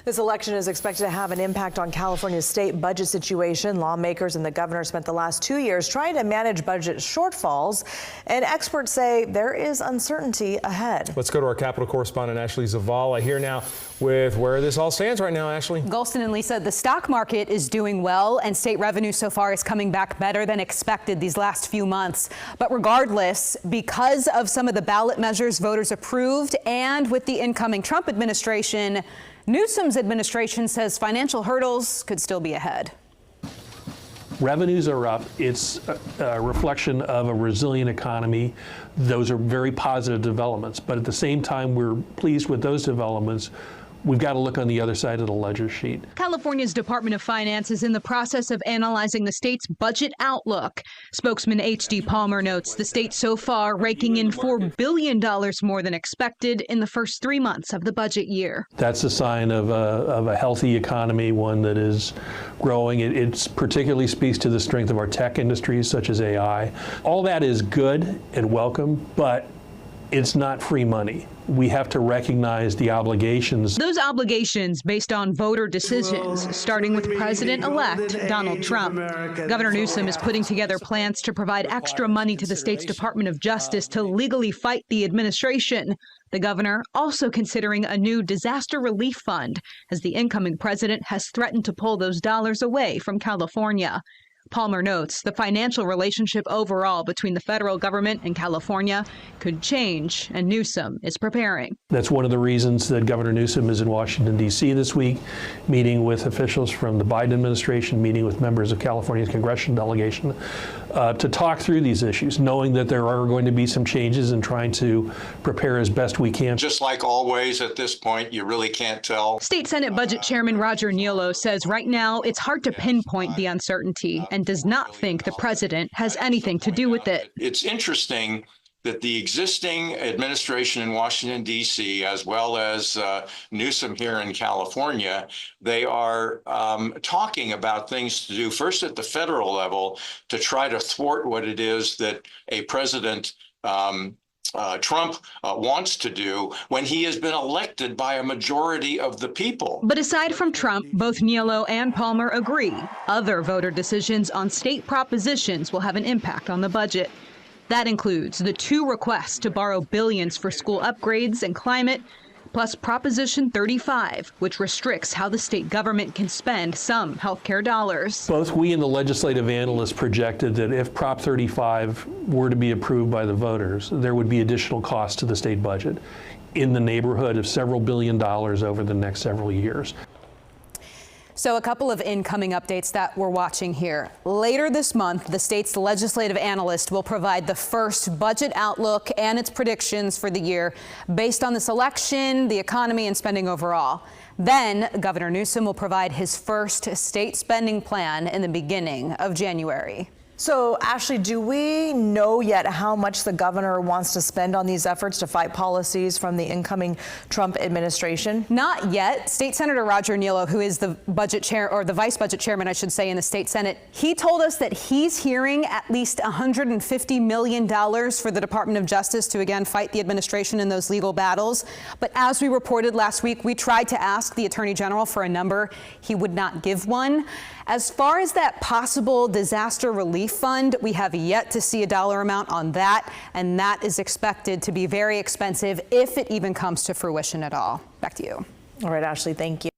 This election is expected to have an impact on California's state budget situation. Lawmakers and the governor spent the last 2 years trying to manage budget shortfalls, and experts say there is uncertainty ahead. Let's go to our Capitol correspondent, Ashley Zavala, here now with where this all stands right now, Ashley. Golston and Lisa, the stock market is doing well, and state revenue so far is coming back better than expected these last few months. But regardless, because of some of the ballot measures voters approved and with the incoming Trump administration, Newsom's administration says financial hurdles could still be ahead. Revenues are up. It's a reflection of a resilient economy. Those are very positive developments. But at the same time, we're pleased with those developments. We've got to look on the other side of the ledger sheet. California's Department of Finance is in the process of analyzing the state's budget outlook. Spokesman H.D. Palmer notes the state so far raking in $4 billion more than expected in the first 3 months of the budget year. That's a sign of a healthy economy, one that is growing. It particularly speaks to the strength of our tech industries, such as AI. All that is good and welcome, but it's not free money. We have to recognize the obligations. Those obligations based on voter decisions, starting with President-elect Donald Trump. Governor Newsom is putting together plans to provide extra money to the state's Department of Justice to legally fight the administration. The governor also considering a new disaster relief fund, as the incoming president has threatened to pull those dollars away from California. Palmer notes the financial relationship overall between the federal government and California could change, and Newsom is preparing. That's one of the reasons that Governor Newsom is in Washington, D.C. this week, meeting with officials from the Biden administration, meeting with members of California's congressional delegation to talk through these issues, knowing that there are going to be some changes and trying to prepare as best we can. Just like always at this point, you really can't tell. State Senate Budget Chairman Roger Niello says right now it's hard to pinpoint the uncertainty and does not think the president has anything to do with it. It's interesting that the existing administration in Washington, D.C., as well as Newsom here in California, they are talking about things to do first at the federal level to try to thwart what it is that a president Trump wants to do when he has been elected by a majority of the people. But aside from Trump, both Niello and Palmer agree other voter decisions on state propositions will have an impact on the budget. That includes the 2 requests to borrow billions for school upgrades and climate, plus Proposition 35, which restricts how the state government can spend some healthcare dollars. Both we and the legislative analysts projected that if Prop 35 were to be approved by the voters, there would be additional costs to the state budget in the neighborhood of several $1 billion over the next several years. So a couple of incoming updates that we're watching here. Later this month, the state's legislative analyst will provide the first budget outlook and its predictions for the year based on this election, the economy, and spending overall. Then Governor Newsom will provide his first state spending plan in the beginning of January. So, Ashley, do we know yet how much the governor wants to spend on these efforts to fight policies from the incoming Trump administration? Not yet. State Senator Roger Niello, who is the budget chair, or the vice budget chairman, I should say, in the state Senate, he told us that he's hearing at least $150 million for the Department of Justice to again fight the administration in those legal battles. But as we reported last week, we tried to ask the Attorney General for a number. He would not give one. As far as that possible disaster relief fund, we have yet to see a dollar amount on that, and that is expected to be very expensive if it even comes to fruition at all. Back to you. All right, Ashley, thank you.